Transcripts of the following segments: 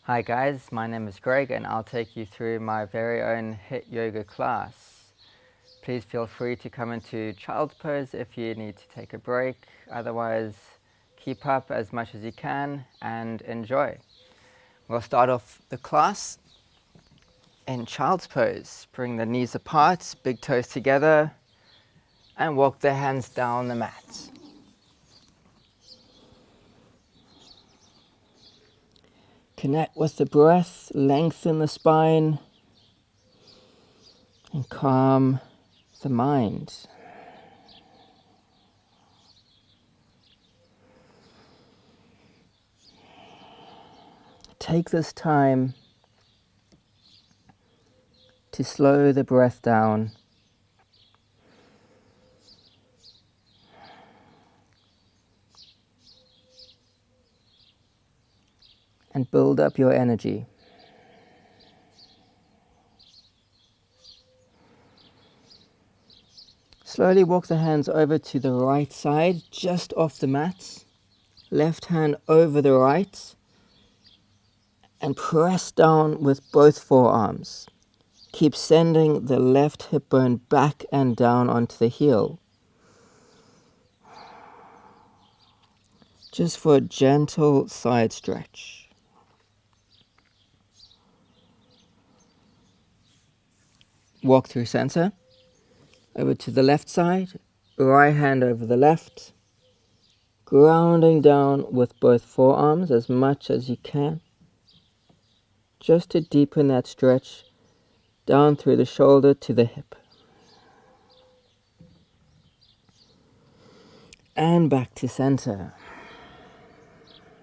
Hi guys, my name is Greg and I'll take you through my very own HIIT Yoga class. Please feel free to come into child's pose if you need to take a break. Otherwise, keep up as much as you can and enjoy. We'll start off the class in child's pose. Bring the knees apart, big toes together, and walk the hands down the mat. Connect with the breath, lengthen the spine, and calm the mind. Take this time to slow the breath down and build up your energy. Slowly walk the hands over to the right side, just off the mat. Left hand over the right and press down with both forearms. Keep sending the left hip bone back and down onto the heel. Just for a gentle side stretch. Walk through center, over to the left side, right hand over the left, grounding down with both forearms as much as you can, just to deepen that stretch down through the shoulder to the hip. And back to center.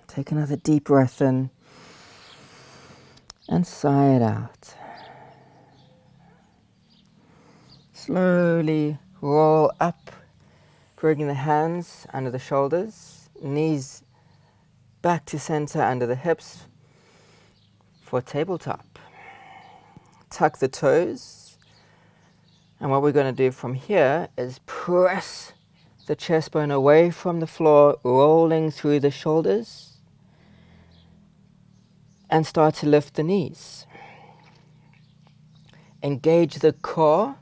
Take another deep breath in and sigh it out. Slowly roll up, bringing the hands under the shoulders, knees back to center under the hips for tabletop. Tuck the toes, and what we're going to do from here is press the chest bone away from the floor, rolling through the shoulders, and start to lift the knees. Engage the core.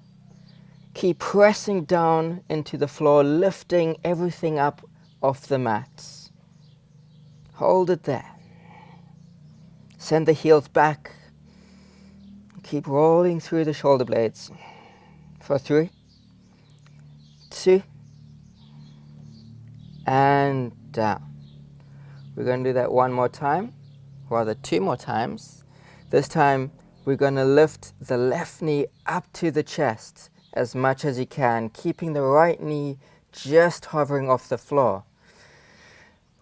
Keep pressing down into the floor, lifting everything up off the mat. Hold it there. Send the heels back. Keep rolling through the shoulder blades. For 3, 2, and down. We're going to do that one more time, rather 2 more times. This time we're going to lift the left knee up to the chest as much as you can, keeping the right knee just hovering off the floor.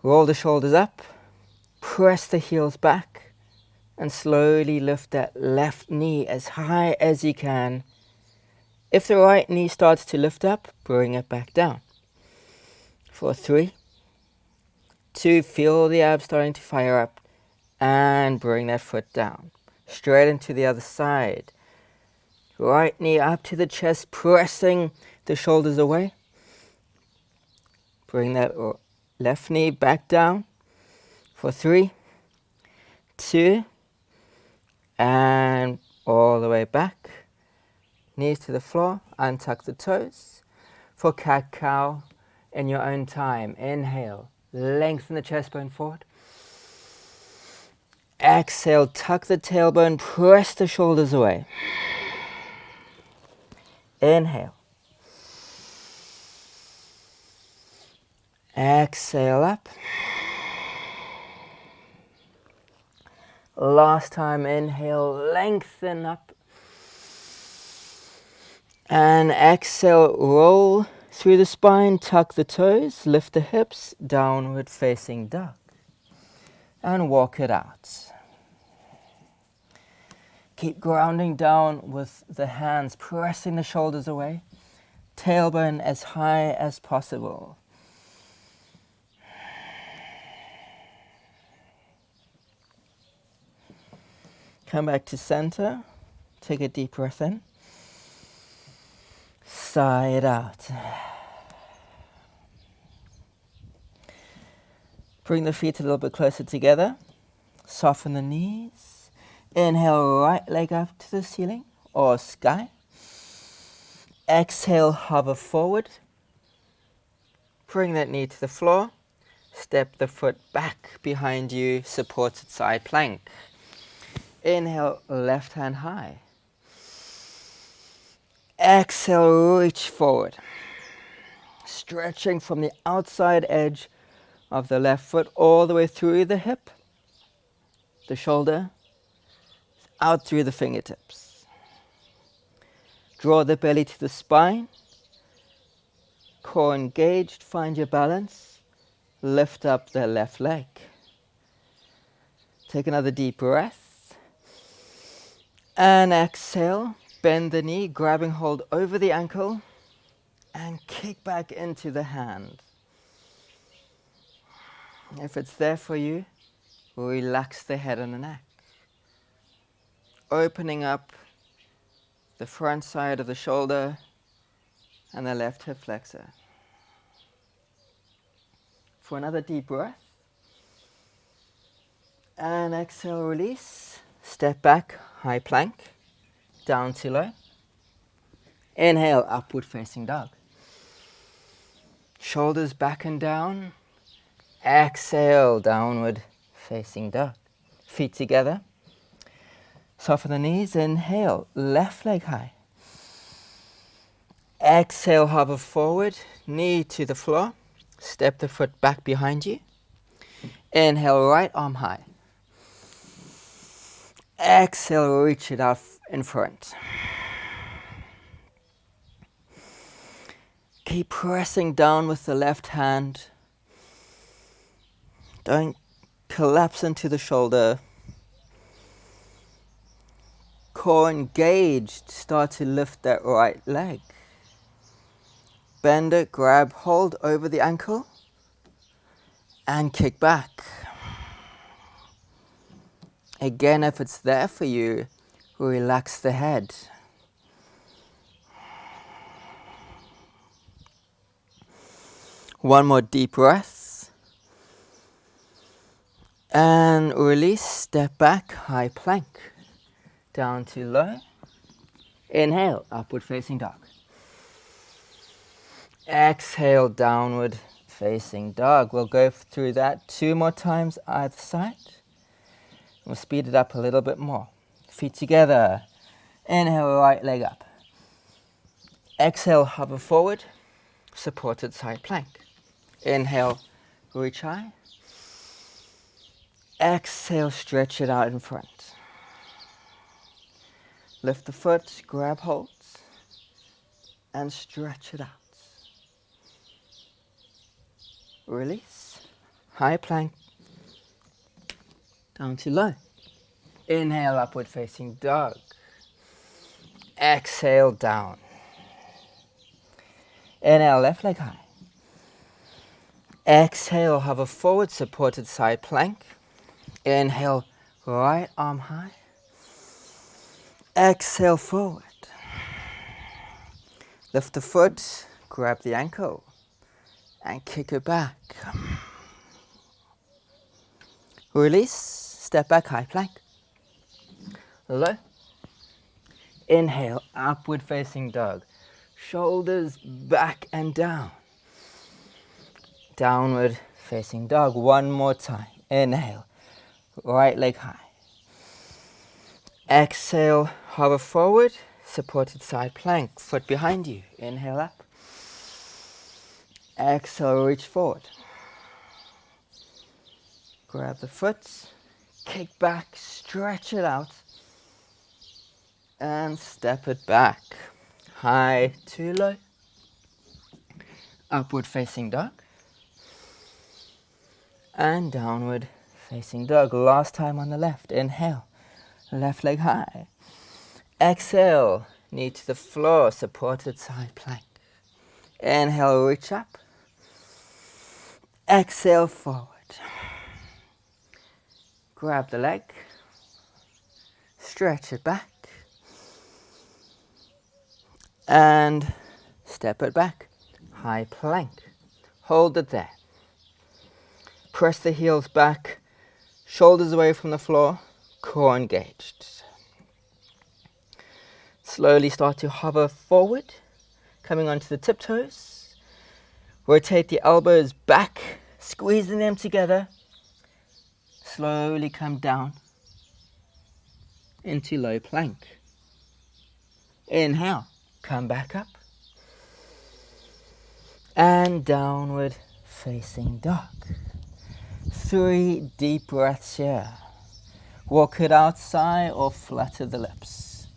Roll the shoulders up, press the heels back, and slowly lift that left knee as high as you can. If the right knee starts to lift up, bring it back down. For 3, 2, feel the abs starting to fire up, and bring that foot down. Straight into the other side. Right knee up to the chest, pressing the shoulders away. Bring that left knee back down. For 3, 2, and all the way back. Knees to the floor, untuck the toes. For cat-cow, in your own time, inhale, lengthen the chest bone forward. Exhale, tuck the tailbone, press the shoulders away. Inhale. Exhale up. Last time, inhale, lengthen up. And exhale, roll through the spine, tuck the toes, lift the hips, downward facing dog. And walk it out. Keep grounding down with the hands, pressing the shoulders away. Tailbone as high as possible. Come back to center. Take a deep breath in. Sigh it out. Bring the feet a little bit closer together. Soften the knees. Inhale, right leg up to the ceiling or sky. Exhale, hover forward. Bring that knee to the floor. Step the foot back behind you, supported side plank. Inhale, left hand high. Exhale, reach forward. Stretching from the outside edge of the left foot all the way through the hip, the shoulder, out through the fingertips. Draw the belly to the spine. Core engaged, find your balance. Lift up the left leg. Take another deep breath. And exhale, bend the knee, grabbing hold over the ankle. And kick back into the hand. If it's there for you, relax the head and the neck. Opening up the front side of the shoulder and the left hip flexor. For another deep breath. And exhale, release. Step back, high plank, down to low. Inhale, upward facing dog. Shoulders back and down. Exhale, downward facing dog. Feet together. Soften the knees. Inhale, left leg high. Exhale, hover forward, knee to the floor. Step the foot back behind you. Inhale, right arm high. Exhale, reach it out in front. Keep pressing down with the left hand. Don't collapse into the shoulder. Core engaged, start to lift that right leg. Bend it, grab hold over the ankle and kick back. Again, if it's there for you, relax the head. One more deep breath. And release, step back, high plank. Down to low. Inhale, upward facing dog. Exhale, downward facing dog. We'll go through that 2 more times either side. We'll speed it up a little bit more. Feet together. Inhale, right leg up. Exhale, hover forward. Supported side plank. Inhale, reach high. Exhale, stretch it out in front. Lift the foot, grab holds, and stretch it out. Release. High plank. Down to low. Inhale, upward facing dog. Exhale, down. Inhale, left leg high. Exhale, hover forward, supported side plank. Inhale, right arm high. Exhale, forward. Lift the foot, grab the ankle, and kick it back. Release, step back, high plank. Low. Inhale, upward facing dog. Shoulders back and down. Downward facing dog. One more time. Inhale, right leg high. Exhale, hover forward, supported side plank. Foot behind you. Inhale up. Exhale, reach forward. Grab the foot, kick back, stretch it out, and step it back. High to low. Upward facing dog. And downward facing dog. Last time on the left. Inhale. Left leg high. Exhale. Knee to the floor. Supported side plank. Inhale. Reach up. Exhale. Forward. Grab the leg. Stretch it back. And step it back. High plank. Hold it there. Press the heels back. Shoulders away from the floor, core engaged. Slowly start to hover forward, coming onto the tiptoes. Rotate the elbows back, squeezing them together. Slowly come down into low plank. Inhale, come back up. And downward facing dog. 3 deep breaths here. Walk it out, sigh, or flutter the lips.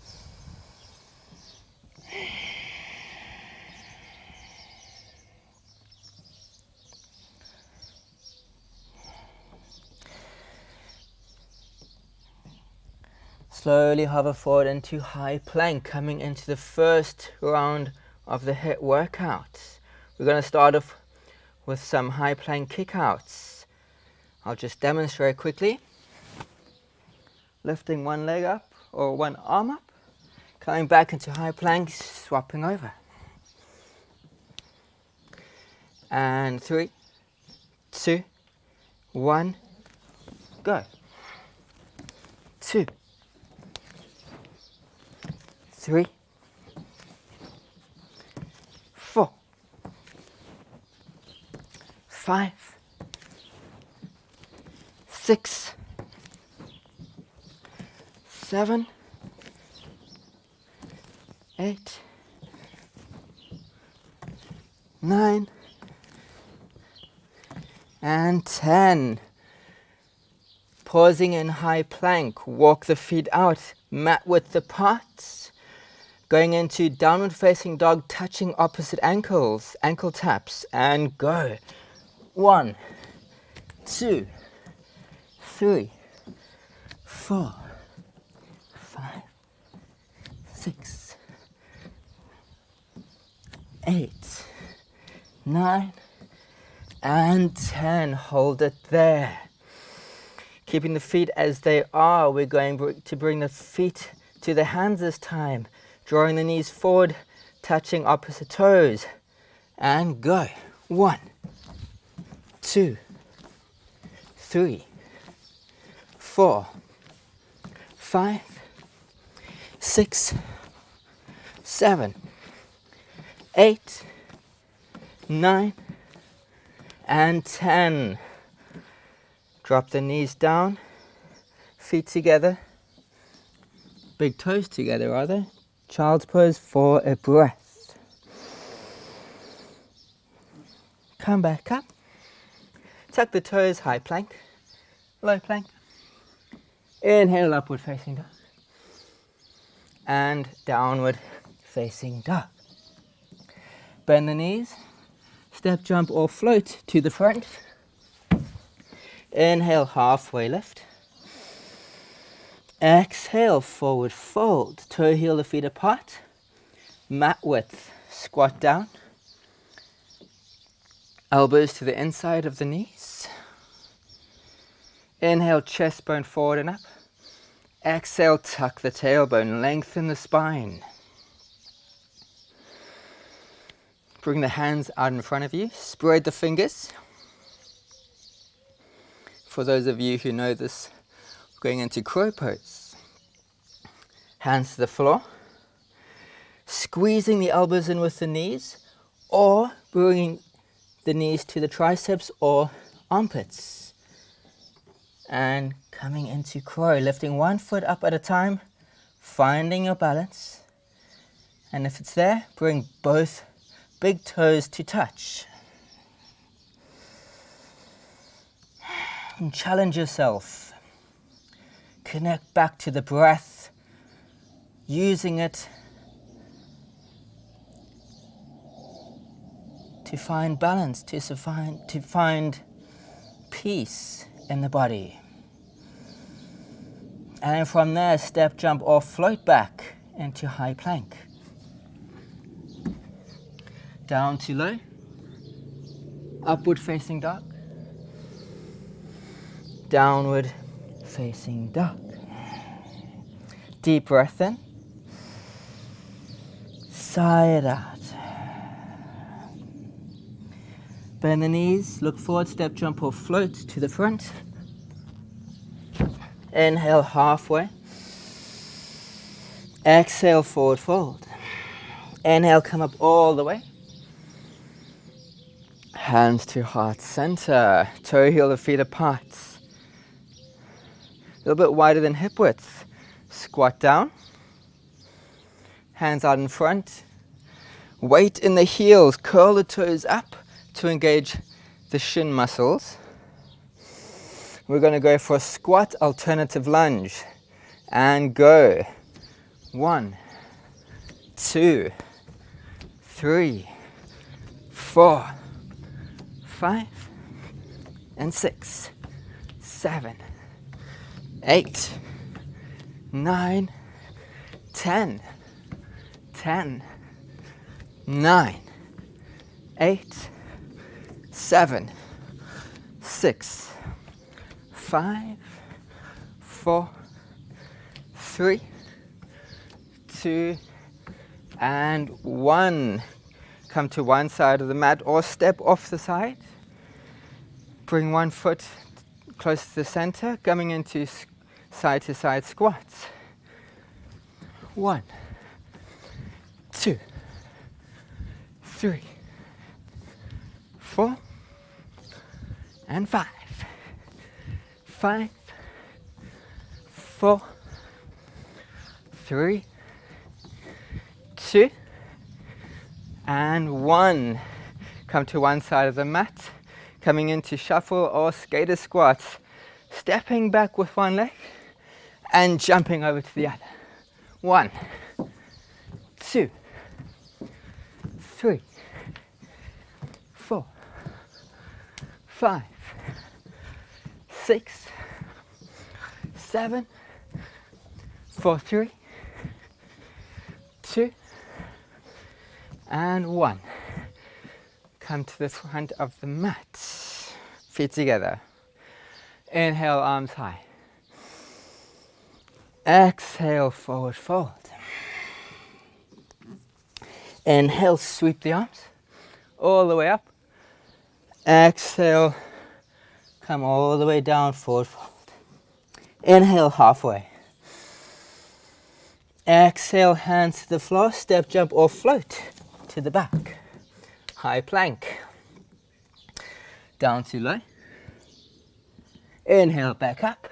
Slowly hover forward into high plank, coming into the first round of the HIIT workout. We're going to start off with some high plank kickouts. I'll just demonstrate quickly. Lifting one leg up or one arm up, coming back into high plank, swapping over. And 3, 2, 1, go. 2, 3, 4, 5, 6, 7, 8, 9, and 10. Pausing in high plank, walk the feet out, mat width apart. Going into downward facing dog, touching opposite ankles, ankle taps, and go. 1, 2, 3, 4, 5, 6, 8, 9, and 10. Hold it there. Keeping the feet as they are, we're going to bring the feet to the hands this time. Drawing the knees forward, touching opposite toes. And go. 1, 2, 3, 4, 5, 6, 7, 8, 9, and 10. Drop the knees down, feet together, big toes together rather. Child's pose for a breath. Come back up. Tuck the toes, high plank, low plank. Inhale, upward facing dog. And downward facing dog. Bend the knees, step, jump or float to the front. Inhale, halfway lift. Exhale, forward fold. Toe heel the feet apart. Mat width, squat down. Elbows to the inside of the knees. Inhale, chest bone forward and up. Exhale, tuck the tailbone, lengthen the spine. Bring the hands out in front of you. Spread the fingers. For those of you who know this, going into crow pose. Hands to the floor. Squeezing the elbows in with the knees, or bringing the knees to the triceps or armpits. And coming into crow, lifting one foot up at a time, finding your balance. And if it's there, bring both big toes to touch. And challenge yourself. Connect back to the breath, using it to find balance, to find peace in the body. And from there, step, jump or float back into high plank. Down to low, upward facing dog, downward facing dog. Deep breath in, sigh it out. Bend the knees, look forward, step, jump or float to the front. Inhale halfway. Exhale, forward fold. Inhale, come up all the way. Hands to heart center. Toe heel of feet apart. A little bit wider than hip width. Squat down. Hands out in front. Weight in the heels. Curl the toes up to engage the shin muscles. We're going to go for a squat alternative lunge. And go. 1, 2, 3, 4, 5, and 6, 7, 8, 9, 10, 10, 9, 8, 7, 6, 5, 4, 3, 2, and 1. Come to one side of the mat or step off the side. Bring one foot close to the center, coming into side to side squats. 1, 2, 3, 4, and 5. 5, 4, 3, 2, and 1. Come to one side of the mat, coming into shuffle or skater squats, stepping back with one leg and jumping over to the other. 1, 2, 3, 4, 5, 6, 7, 4, 3, 2, and 1. Come to the front of the mat. Feet together. Inhale, arms high. Exhale, forward fold. Inhale, sweep the arms all the way up. Exhale, come all the way down, forward fold. Inhale, halfway. Exhale, hands to the floor, step, jump or float to the back. High plank. Down to low. Inhale, back up.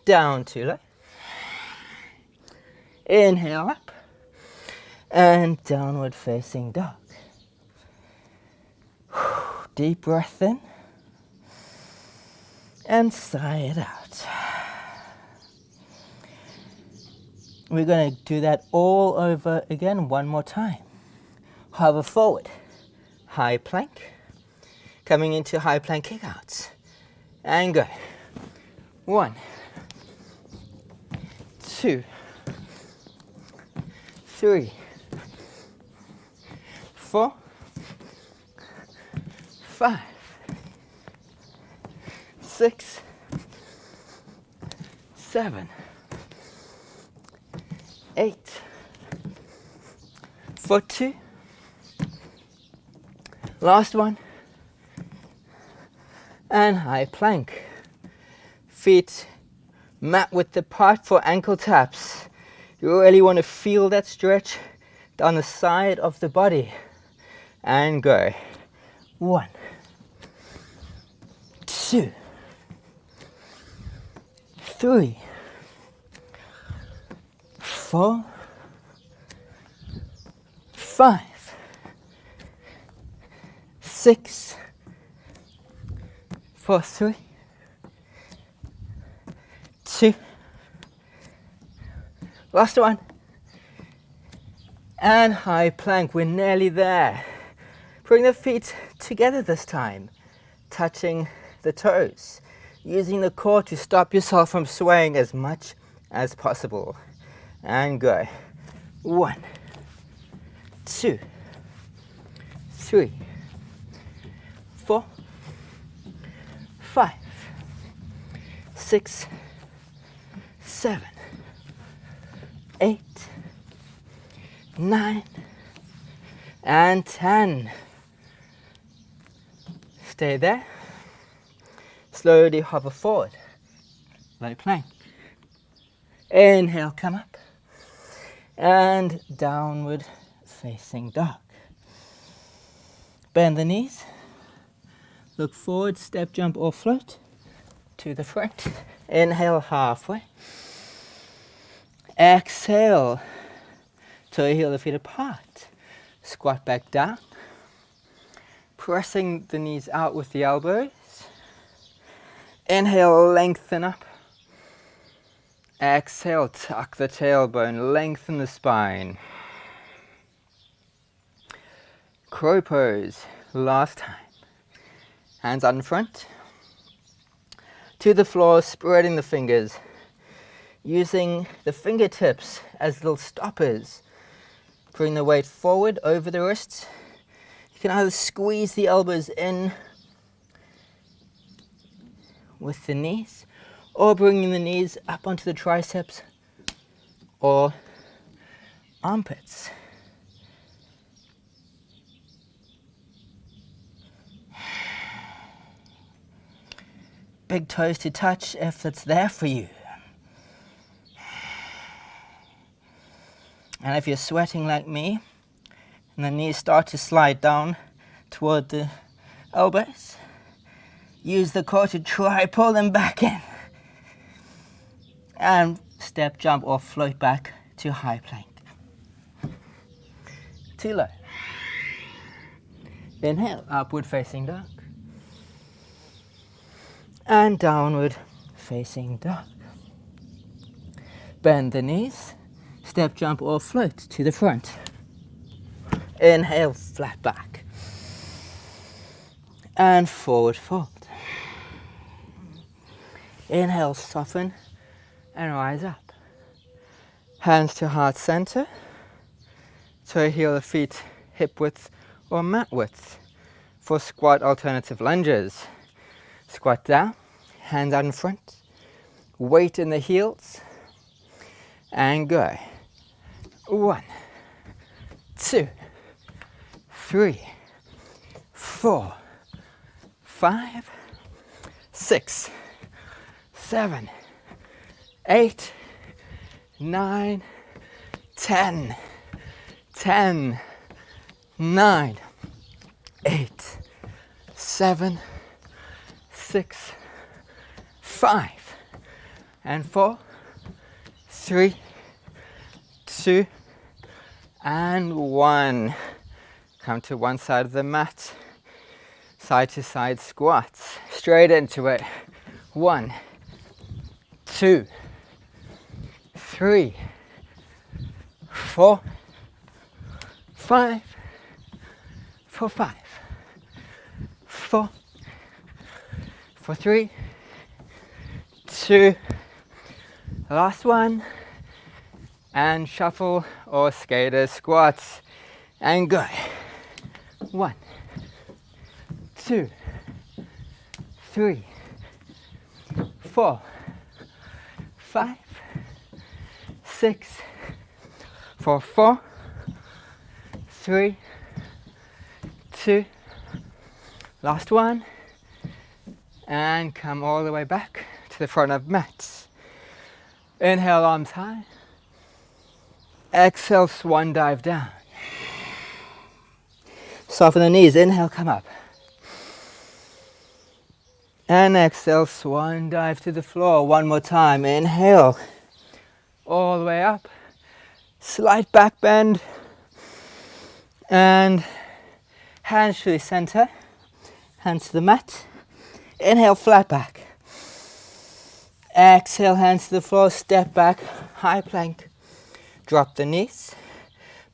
Down to low. Inhale up. And downward facing dog. Deep breath in. And sigh it out. We're going to do that all over again one more time. Hover forward. High plank. Coming into high plank kickouts. And go. 1, 2, 3, 4, 5, 6, 7, 8, for 2, last one, and high plank. Feet mat width apart for ankle taps. You really want to feel that stretch down the side of the body. And go. 1, 2, 3, 4, 5, 6, 4, 3, 2, last one, and high plank. We're nearly there. Bring the feet together this time, touching the toes, using the core to stop yourself from swaying as much as possible. And go. 1, 2, 3, 4, 5, 6, 7, 8, 9, and 10. Stay there. Slowly hover forward. low plank. Inhale, come up. And downward facing dog. Bend the knees. Look forward, step, jump or float to the front. Inhale halfway. Exhale. Toe heel the feet apart. Squat back down. Pressing the knees out with the elbows. Inhale, lengthen up. Exhale, tuck the tailbone, lengthen the spine. Crow pose, last time. Hands out in front. To the floor, spreading the fingers. Using the fingertips as little stoppers. Bring the weight forward over the wrists. You can either squeeze the elbows in with the knees, or bringing the knees up onto the triceps or armpits. Big toes to touch if that's there for you. And if you're sweating like me, and the knees start to slide down toward the elbows, use the core to try pull them back in. And step, jump or float back to high plank. Too low. Inhale, upward facing dog. And downward facing dog. Bend the knees, step, jump or float to the front. Inhale, flat back. And forward fold. Inhale, soften and rise up. Hands to heart center. Toe heel the feet hip width or mat width for squat alternative lunges. Squat down, hands out in front, weight in the heels, and go. 1, 2, 3, 4, 5, 6, 7, 8, 9, 10, 10, 9, 8, 7, 6, 5, and 4, 3, 2, and 1. Come to one side of the mat, side to side squats, straight into it. 1, 2, 3, 4, 5, 4, 5, 4, 4, 3, 2, last one, and shuffle or skater squats, and go. 1, 2, 3, 4, 5, 6, 4, 4, 3, 2, last one, and come all the way back to the front of mat. Inhale, arms high. Exhale, swan dive down. Soften the knees. Inhale, come up. And exhale, swan dive to the floor. One more time. Inhale, all the way up. Slight back bend. And hands to the center. Hands to the mat. Inhale, flat back. Exhale, hands to the floor. Step back, high plank. Drop the knees.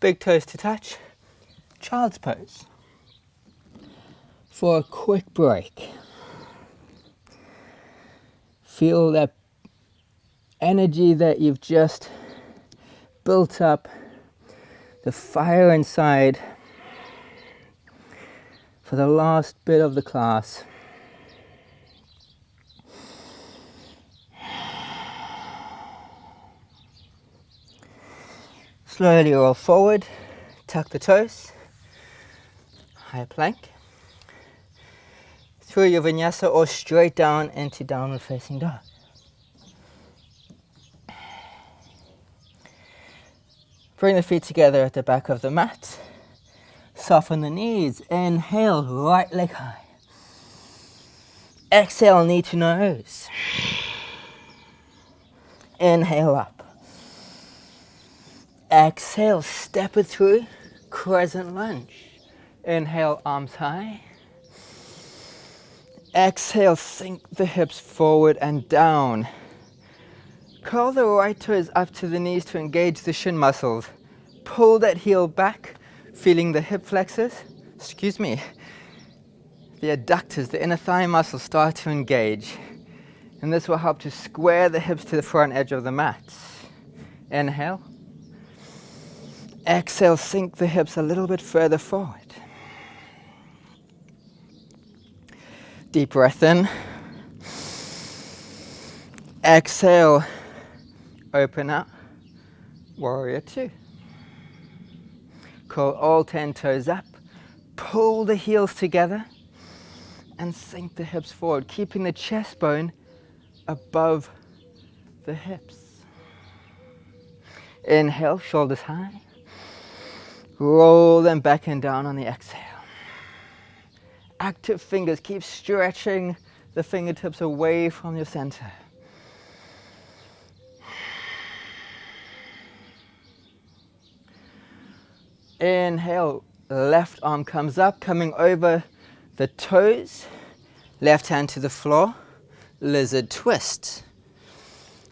Big toes to touch. Child's pose. For a quick break. Feel that energy that you've just built up, the fire inside for the last bit of the class. Slowly roll forward, tuck the toes, high plank, through your vinyasa or straight down into downward facing dog. Bring the feet together at the back of the mat. Soften the knees. Inhale, right leg high. Exhale, knee to nose. Inhale up. Exhale, step it through, crescent lunge. Inhale, arms high. Exhale, sink the hips forward and down. Curl the right toes up to the knees to engage the shin muscles. Pull that heel back, feeling the hip flexors. The adductors, the inner thigh muscles start to engage. And this will help to square the hips to the front edge of the mat. Inhale. Exhale, sink the hips a little bit further forward. Deep breath in. Exhale, open up. Warrior two. Curl all 10 toes up. Pull the heels together and sink the hips forward, keeping the chest bone above the hips. Inhale, shoulders high. Roll them back and down on the exhale. Active fingers, keep stretching the fingertips away from your center. Inhale, left arm comes up, coming over the toes. Left hand to the floor, lizard twist.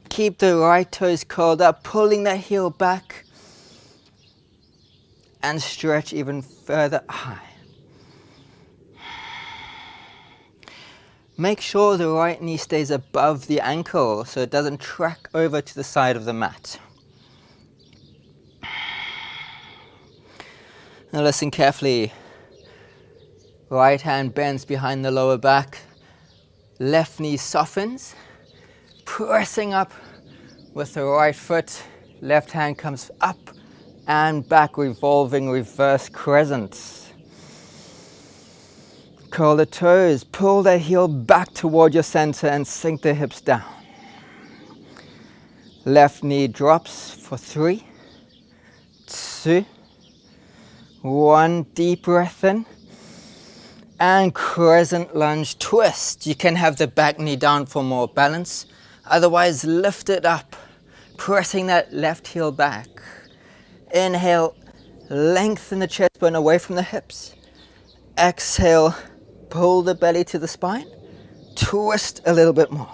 Keep the right toes curled up, pulling that heel back and stretch even further high. Make sure the right knee stays above the ankle so it doesn't track over to the side of the mat. Now listen carefully. Right hand bends behind the lower back. Left knee softens. Pressing up with the right foot. Left hand comes up and back, revolving reverse crescent. Curl the toes, pull the heel back toward your center and sink the hips down. Left knee drops for 3, 2, 1. Deep breath in. And crescent lunge twist. You can have the back knee down for more balance. Otherwise, lift it up, pressing that left heel back. Inhale, lengthen the chest bone away from the hips. Exhale, pull the belly to the spine. Twist a little bit more.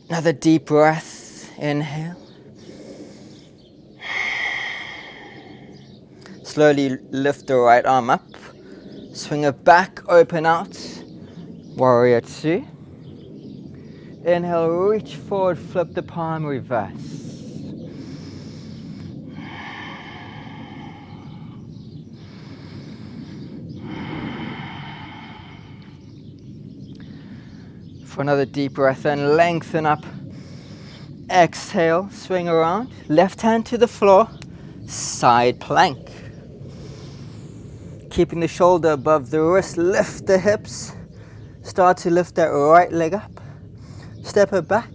Another deep breath. Inhale. Slowly lift the right arm up. Swing it back, open out. Warrior two. Inhale, reach forward, flip the palm, reverse. For another deep breath in, lengthen up. Exhale, swing around. Left hand to the floor, side plank. Keeping the shoulder above the wrist, lift the hips. Start to lift that right leg up. Step it back.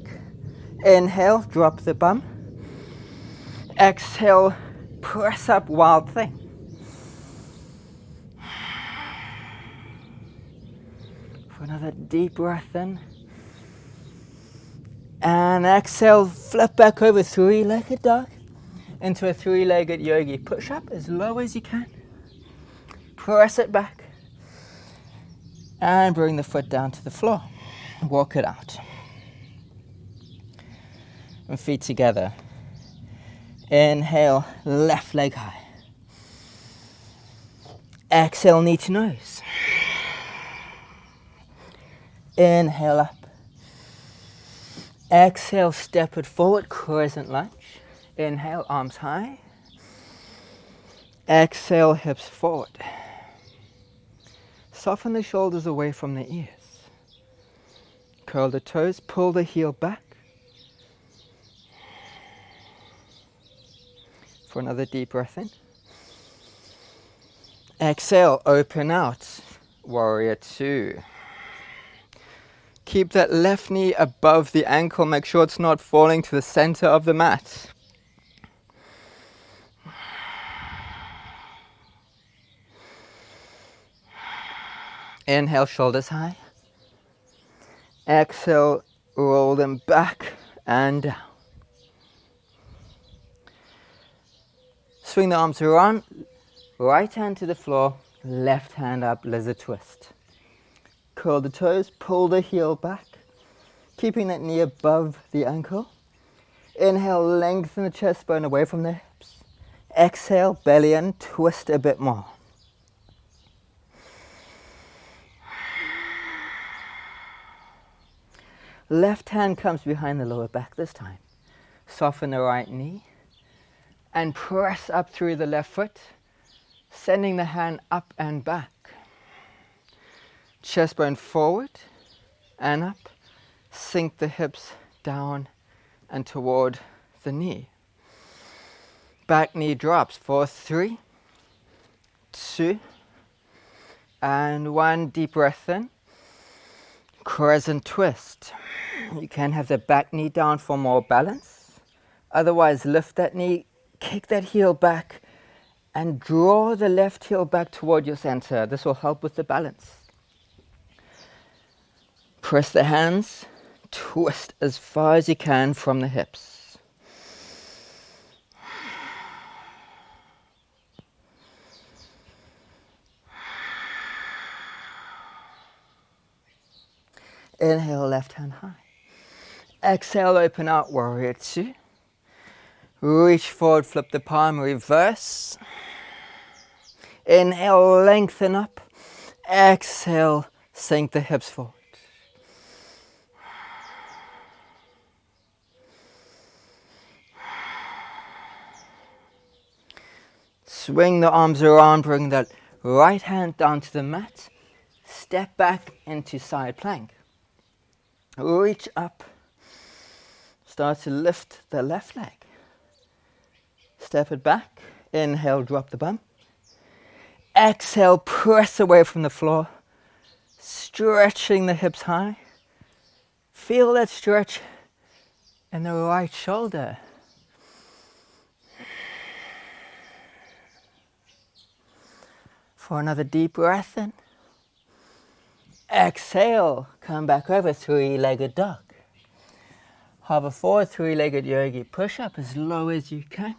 Inhale, drop the bum. Exhale, press up, wild thing. For another deep breath in. And exhale, flip back over, three-legged dog into a three-legged yogi. Push up as low as you can. Press it back. And bring the foot down to the floor. Walk it out. And feet together. Inhale, left leg high. Exhale, knee to nose. Inhale up. Exhale, step it forward, crescent lunge. Inhale, arms high. Exhale, hips forward. Soften the shoulders away from the ears. Curl the toes, pull the heel back. For another deep breath in. Exhale, open out. warrior 2. Keep that left knee above the ankle. Make sure it's not falling to the center of the mat. Inhale, shoulders high. Exhale, roll them back and down. Swing the arms around. Right hand to the floor, left hand up, lizard twist. Curl the toes, pull the heel back, keeping that knee above the ankle. Inhale, lengthen the chest bone away from the hips. Exhale, belly in, twist a bit more. Left hand comes behind the lower back this time. Soften the right knee and press up through the left foot, sending the hand up and back. Chest bone forward and up. Sink the hips down and toward the knee. Back knee drops for 3, 2, and 1. Deep breath in. Crescent twist. You can have the back knee down for more balance. Otherwise, lift that knee, kick that heel back, and draw the left heel back toward your center. This will help with the balance. Press the hands, twist as far as you can from the hips. Inhale, left hand high. Exhale, open out, warrior 2. Reach forward, flip the palm, reverse. Inhale, lengthen up. Exhale, sink the hips forward. Swing the arms around, bring that right hand down to the mat. Step back into side plank. Reach up. Start to lift the left leg. Step it back. Inhale, drop the bum. Exhale, press away from the floor. Stretching the hips high. Feel that stretch in the right shoulder. For another deep breath in. Exhale, come back over, 3-legged dog. Hover forward, 3-legged yogi push-up as low as you can.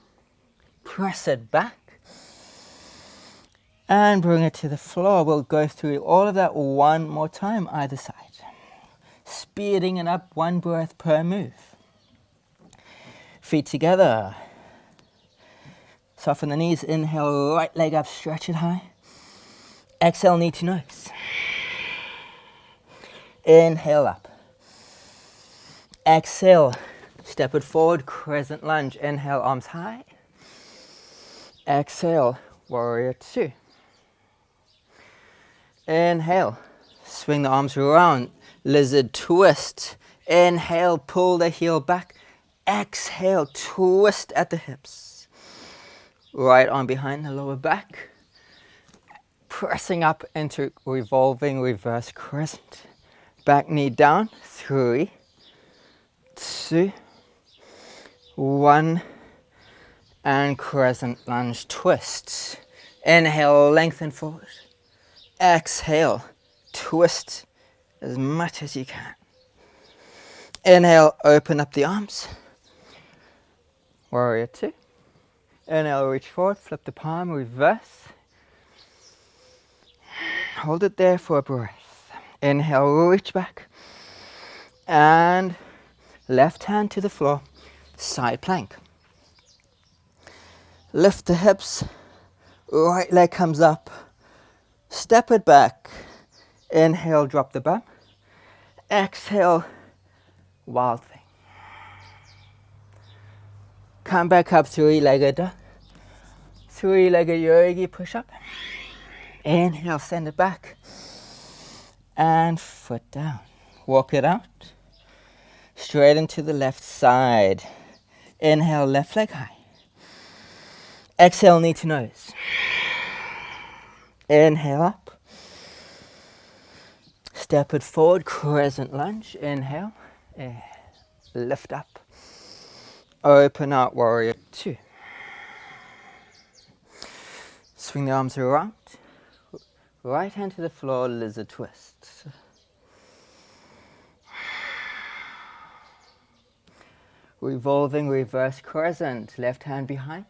Press it back. And bring it to the floor. We'll go through all of that one more time, either side. Speeding it up, 1 breath per move. Feet together. Soften the knees, inhale, right leg up, stretch it high. Exhale, knee to nose. Inhale up. Exhale, step it forward, crescent lunge. Inhale, arms high. Exhale, warrior 2. Inhale, swing the arms around, lizard twist. Inhale, pull the heel back. Exhale, twist at the hips. Right arm behind the lower back. Pressing up into revolving reverse crescent. Back knee down, 3, 2, 1, and crescent lunge twist. Inhale, lengthen forward. Exhale, twist as much as you can. Inhale, open up the arms. Warrior 2. Inhale, reach forward, flip the palm, reverse. Hold it there for a breath. Inhale, reach back. And left hand to the floor, side plank. Lift the hips, right leg comes up. Step it back. Inhale, drop the bum. Exhale, wild thing. Come back up, 3-legged dog. 3-legged yogi push-up. Inhale, send it back. And foot down. Walk it out. Straight into the left side. Inhale, left leg high. Exhale, knee to nose. Inhale up. Step it forward, crescent lunge. Inhale, lift up. Open out, warrior two. Swing the arms around. Right hand to the floor, lizard twist. Revolving reverse crescent, left hand behind.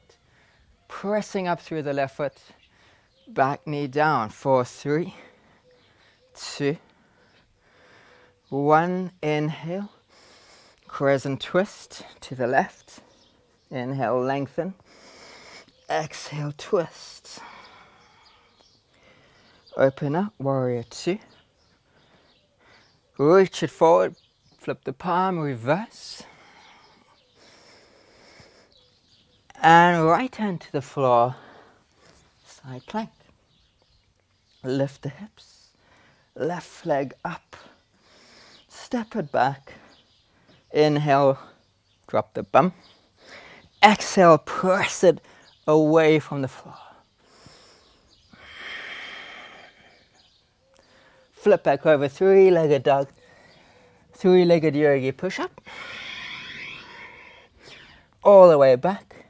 Pressing up through the left foot. Back knee down for 3, 2, 1. Inhale. Crescent twist to the left. Inhale, lengthen. Exhale, twist. Open up, warrior two. Reach it forward. Flip the palm, reverse. And right hand to the floor. Side plank. Lift the hips. Left leg up. Step it back. Inhale, drop the bum. Exhale, press it away from the floor. Flip back over, three-legged dog. Three-legged yogi push-up. All the way back.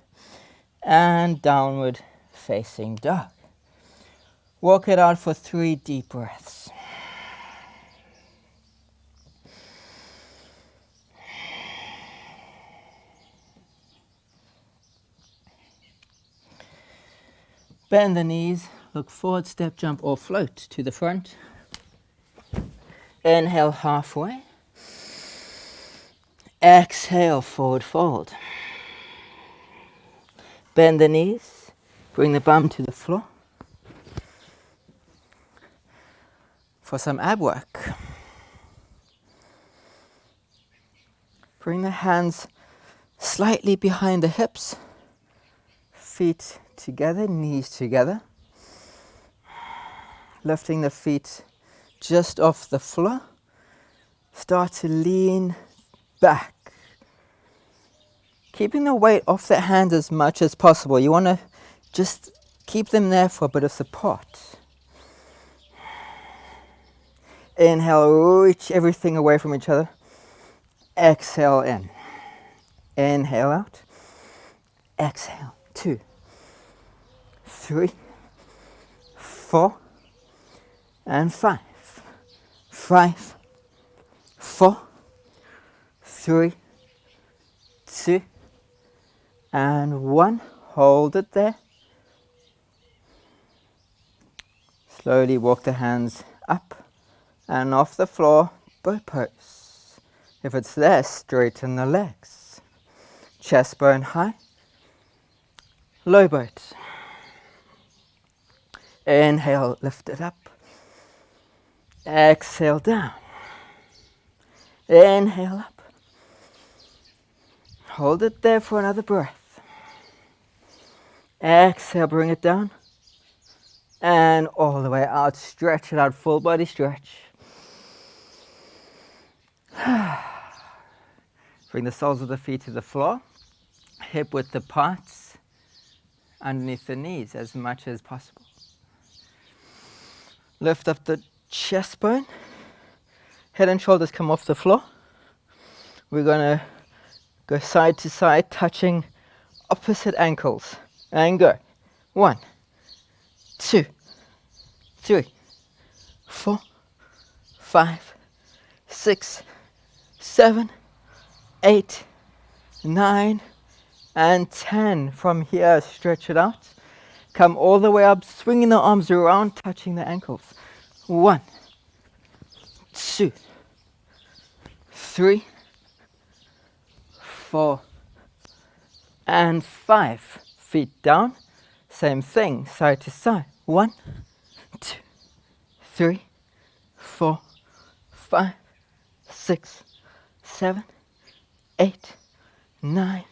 And downward facing dog. Walk it out for 3 deep breaths. Bend the knees, look forward, step, jump or float to the front. Inhale halfway. Exhale, forward fold. Bend the knees, bring the bum to the floor. For some ab work. Bring the hands slightly behind the hips. Feet together, knees together. Lifting the feet just off the floor. Start to lean back. Keeping the weight off the hands as much as possible. You want to just keep them there for a bit of support. Inhale, reach everything away from each other. Exhale in. Inhale out. Exhale. 2, 3, 4, and 5. 5, 4, 3, 2, and 1. Hold it there. Slowly walk the hands up and off the floor, boat pose. If it's there, straighten the legs. Chest bone high. Low boat. Inhale, lift it up. Exhale, down. Inhale up. Hold it there for another breath. Exhale, bring it down. And all the way out, stretch it out, full body stretch. Bring the soles of the feet to the floor. Hip width apart. Underneath the knees as much as possible. Lift up the chest bone. Head and shoulders come off the floor. We're going to go side to side, touching opposite ankles. And go. 1, 2, 3, 4, 5, 6, 7, 8, 9, and 10. From here, stretch it out. Come all the way up, swinging the arms around, touching the ankles. 1, 2, 3, 4, and 5. Feet down. Same thing, side to side. 1, 2, 3, 4, 5, 6, 7, 8, 9,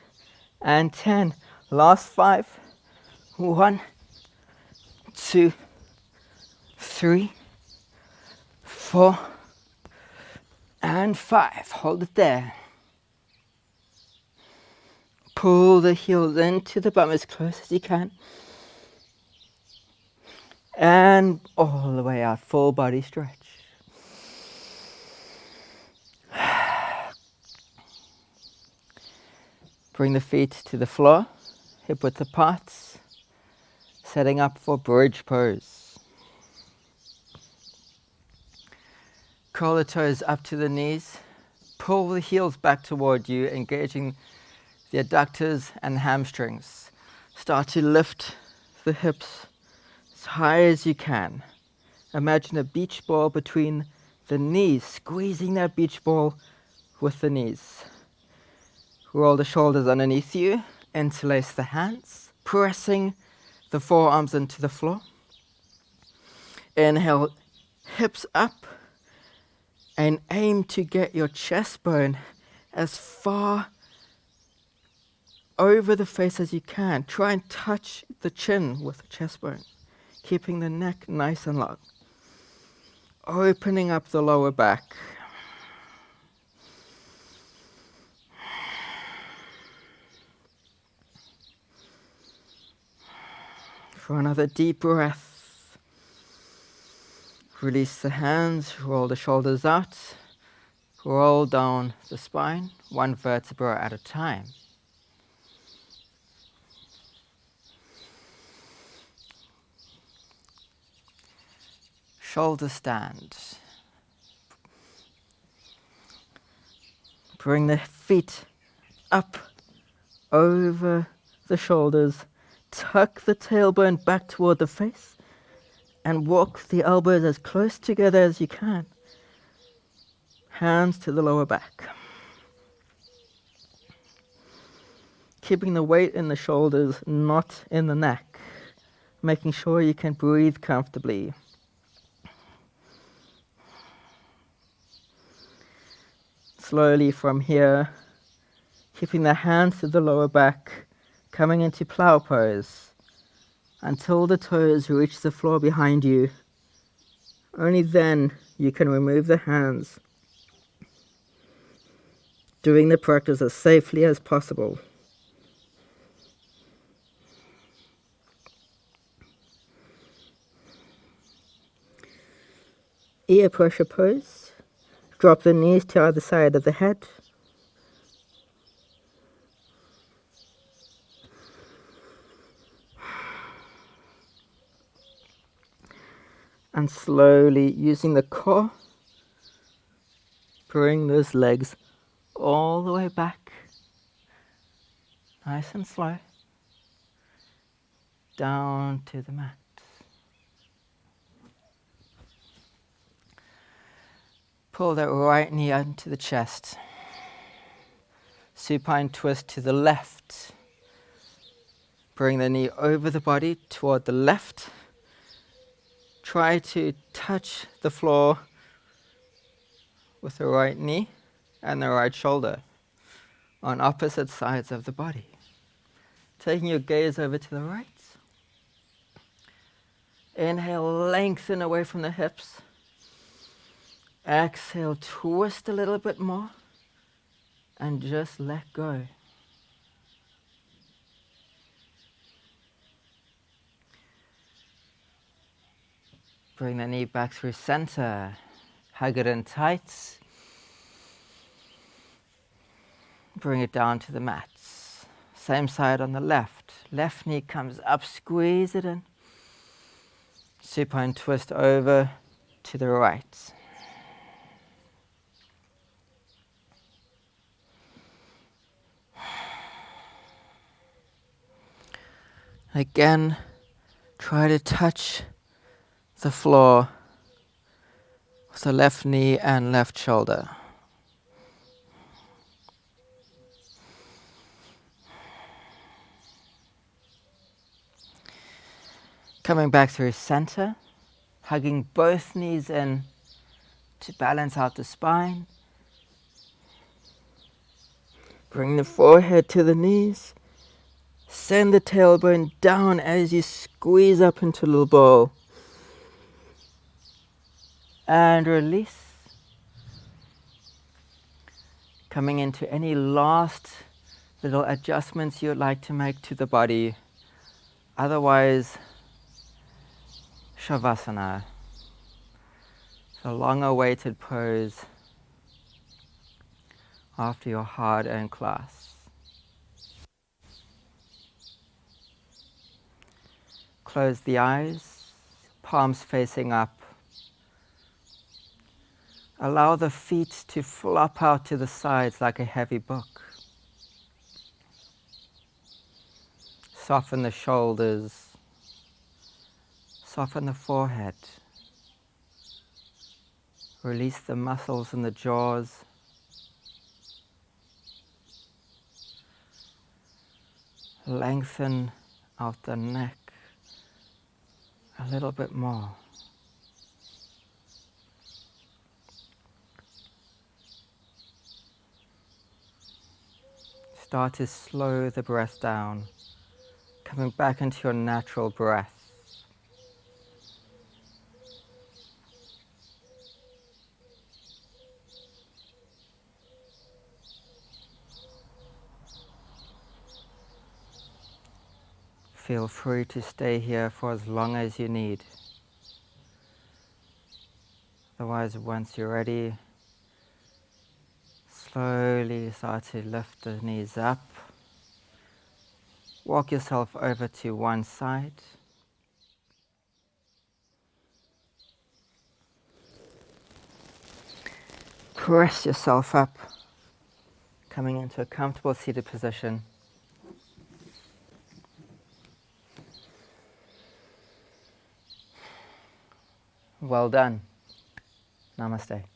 and 10. Last 5. 1, 2, 3, 4, and 5. Hold it there. Pull the heels into the bum as close as you can. And all the way out, full body stretch. Bring the feet to the floor, hip width apart, setting up for bridge pose. Curl the toes up to the knees, pull the heels back toward you, engaging the adductors and hamstrings. Start to lift the hips as high as you can. Imagine a beach ball between the knees, squeezing that beach ball with the knees. Roll the shoulders underneath you, interlace the hands, pressing the forearms into the floor. Inhale, hips up, and aim to get your chest bone as far over the face as you can. Try and touch the chin with the chest bone, keeping the neck nice and long. Opening up the lower back. For another deep breath. Release the hands, roll the shoulders out, roll down the spine, one vertebra at a time. Shoulder stand. Bring the feet up over the shoulders. Tuck the tailbone back toward the face and walk the elbows as close together as you can. Hands to the lower back. Keeping the weight in the shoulders, not in the neck. Making sure you can breathe comfortably. Slowly from here, keeping the hands to the lower back, coming into plow pose until the toes reach the floor behind you. Only then you can remove the hands, doing the practice as safely as possible. Ear pressure pose. Drop the knees to either side of the head. And slowly, using the core, bring those legs all the way back. Nice and slow. Down to the mat. Pull that right knee onto the chest. Supine twist to the left. Bring the knee over the body toward the left. Try to touch the floor with the right knee and the right shoulder on opposite sides of the body. Taking your gaze over to the right. Inhale, lengthen away from the hips. Exhale, twist a little bit more and just let go. Bring the knee back through center. Hug it in tight. Bring it down to the mat. Same side on the left. Left knee comes up, squeeze it in. Supine twist over to the right. Again, try to touch the floor with the left knee and left shoulder. Coming back through center, hugging both knees in to balance out the spine. Bring the forehead to the knees. Send the tailbone down as you squeeze up into a little ball. And release. Coming into any last little adjustments you'd like to make to the body. Otherwise, Shavasana, the long-awaited pose after your hard-earned class. Close the eyes, palms facing up. Allow the feet to flop out to the sides like a heavy book. Soften the shoulders, soften the forehead. Release the muscles in the jaws. Lengthen out the neck a little bit more. Start to slow the breath down, coming back into your natural breath. Feel free to stay here for as long as you need. Otherwise, once you're ready, slowly start to lift the knees up. Walk yourself over to one side. Press yourself up, coming into a comfortable seated position. Well done. Namaste.